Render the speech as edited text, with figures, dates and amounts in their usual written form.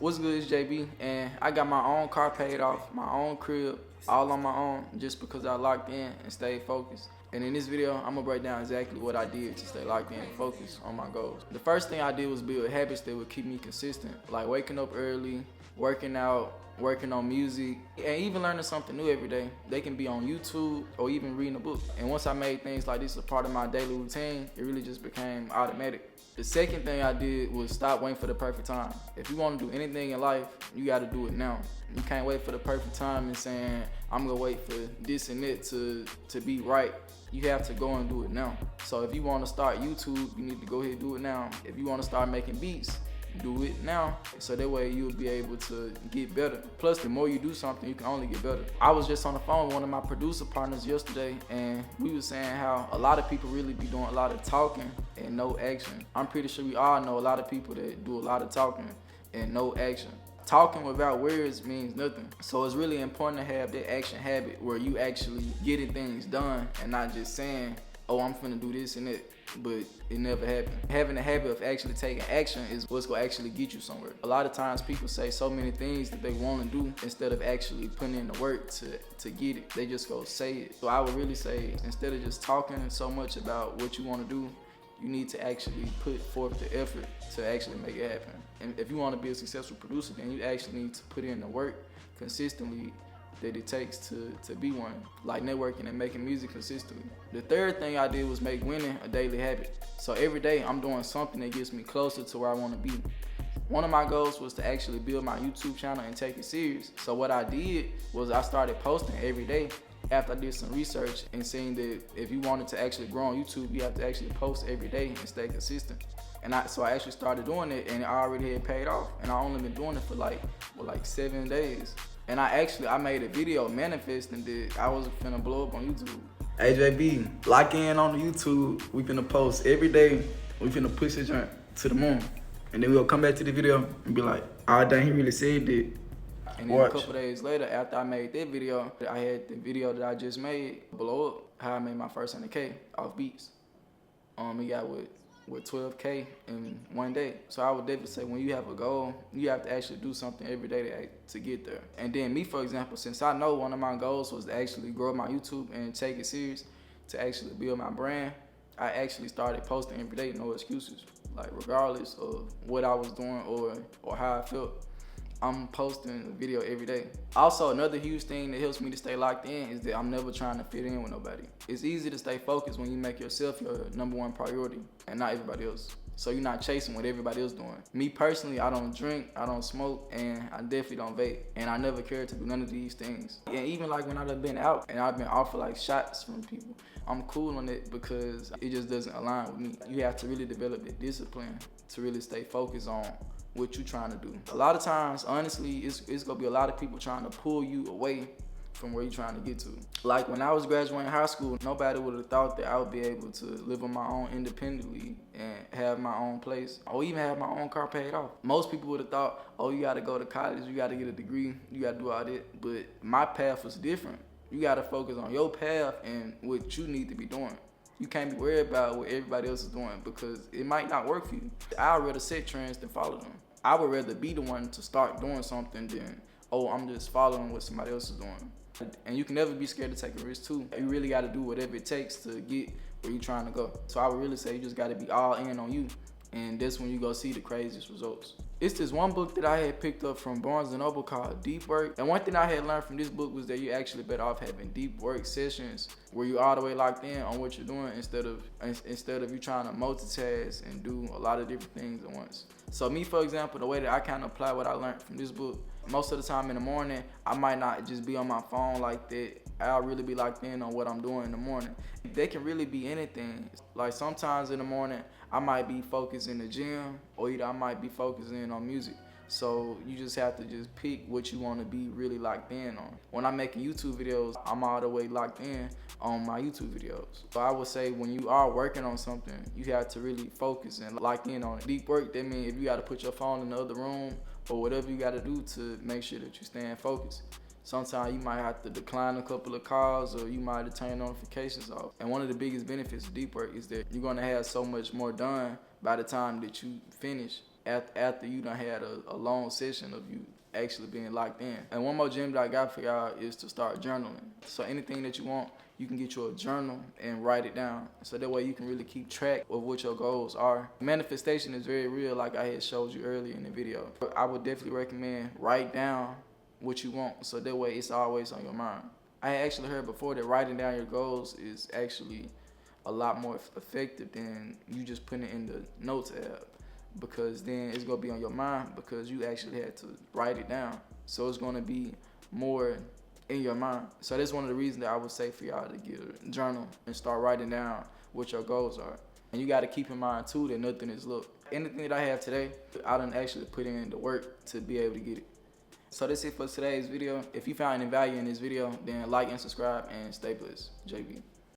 What's good, it's JB, and I got my own car paid off, my own crib, all on my own, just because I locked in and stayed focused. And in this video, I'm gonna break down exactly what I did to stay locked in and focused on my goals. The first thing I did was build habits that would keep me consistent, like waking up early, working out, working on music, and even learning something new every day. They can be on YouTube or even reading a book. And once I made things like this a part of my daily routine, it really just became automatic. The second thing I did was stop waiting for the perfect time. If you want to do anything in life, you got to do it now. You can't wait for the perfect time and saying, I'm gonna wait for this and that to be right. You have to go and do it now. So if you want to start YouTube, you need to go ahead and do it now. If you want to start making beats, do it now, so that way you'll be able to get better. Plus, the more you do something, you can only get better. I was just on the phone with one of my producer partners yesterday, and we were saying how a lot of people really be doing a lot of talking and no action. I'm pretty sure we all know a lot of people that do a lot of talking and no action. Talking without words means nothing. So it's really important to have that action habit where you actually getting things done and not just saying, oh, I'm finna do this and that, but it never happened. Having the habit of actually taking action is what's gonna actually get you somewhere. A lot of times people say so many things that they wanna do instead of actually putting in the work to get it. They just go say it. So I would really say, instead of just talking so much about what you wanna do, you need to actually put forth the effort to actually make it happen. And if you wanna be a successful producer, then you actually need to put in the work consistently that it takes to be one, like networking and making music consistently. The third thing I did was make winning a daily habit. So every day I'm doing something that gets me closer to where I want to be. One of my goals was to actually build my YouTube channel and take it serious. So what I did was I started posting every day after I did some research and seeing that if you wanted to actually grow on YouTube, you have to actually post every day and stay consistent. And so I actually started doing it, and it already had paid off. And I only been doing it for like 7 days. And I made a video manifesting that I was finna blow up on YouTube. Hey JB, lock in on the YouTube. We finna post every day. We finna push the joint to the moon. And then we'll come back to the video and be like, oh dang, he really said that. And then a couple days later, after I made that video, I had the video that I just made blow up, how I made my first 100K off beats. It got with 12K in one day. So I would definitely say, when you have a goal, you have to actually do something every day to get there. And then me, for example, since I know one of my goals was to actually grow my YouTube and take it serious, to actually build my brand, I actually started posting every day, no excuses. Like, regardless of what I was doing or how I felt, I'm posting a video every day. Also, another huge thing that helps me to stay locked in is that I'm never trying to fit in with nobody. It's easy to stay focused when you make yourself your #1 priority and not everybody else. So you're not chasing what everybody else doing. Me personally, I don't drink, I don't smoke, and I definitely don't vape. And I never cared to do none of these things. And even like when I've been out and I've been offered like shots from people, I'm cool on it because it just doesn't align with me. You have to really develop the discipline to really stay focused on what you trying to do. A lot of times, honestly, it's gonna be a lot of people trying to pull you away from where you're trying to get to. Like when I was graduating high school, nobody would have thought that I would be able to live on my own independently and have my own place, or even have my own car paid off. Most people would have thought, oh, you gotta go to college, you gotta get a degree, you gotta do all that. But my path was different. You gotta focus on your path and what you need to be doing. You can't be worried about what everybody else is doing because it might not work for you. I'd rather set trends than follow them. I would rather be the one to start doing something than, oh, I'm just following what somebody else is doing. And you can never be scared to take a risk too. You really gotta do whatever it takes to get where you're trying to go. So I would really say you just gotta be all in on you. And that's when you go see the craziest results. It's this one book that I had picked up from Barnes & Noble called Deep Work. And one thing I had learned from this book was that you're actually better off having deep work sessions where you're all the way locked in on what you're doing instead of you trying to multitask and do a lot of different things at once. So me, for example, the way that I kind of apply what I learned from this book, most of the time in the morning, I might not just be on my phone like that. I'll really be locked in on what I'm doing in the morning. They can really be anything. Like sometimes in the morning, I might be focused in the gym, or either I might be focusing on music. So you just have to just pick what you want to be really locked in on. When I'm making YouTube videos, I'm all the way locked in on my YouTube videos. So I would say when you are working on something, you have to really focus and lock in on it. Deep work, that means if you got to put your phone in the other room or whatever you got to do to make sure that you're staying focused. Sometimes you might have to decline a couple of calls, or you might have to turn notifications off. And one of the biggest benefits of deep work is that you're gonna have so much more done by the time that you finish after you done had a long session of you actually being locked in. And one more gem that I got for y'all is to start journaling. So anything that you want, you can get you a journal and write it down. So that way you can really keep track of what your goals are. Manifestation is very real, like I had showed you earlier in the video. I would definitely recommend write down what you want, so that way it's always on your mind. I actually heard before that writing down your goals is actually a lot more effective than you just putting it in the notes app, because then it's gonna be on your mind because you actually had to write it down. So it's gonna be more in your mind. So that's one of the reasons that I would say for y'all to get a journal and start writing down what your goals are. And you gotta keep in mind too that nothing is luck. Anything that I have today, I done actually put in the work to be able to get it. So that's it for today's video. If you found any value in this video, then like and subscribe and stay blessed. JB.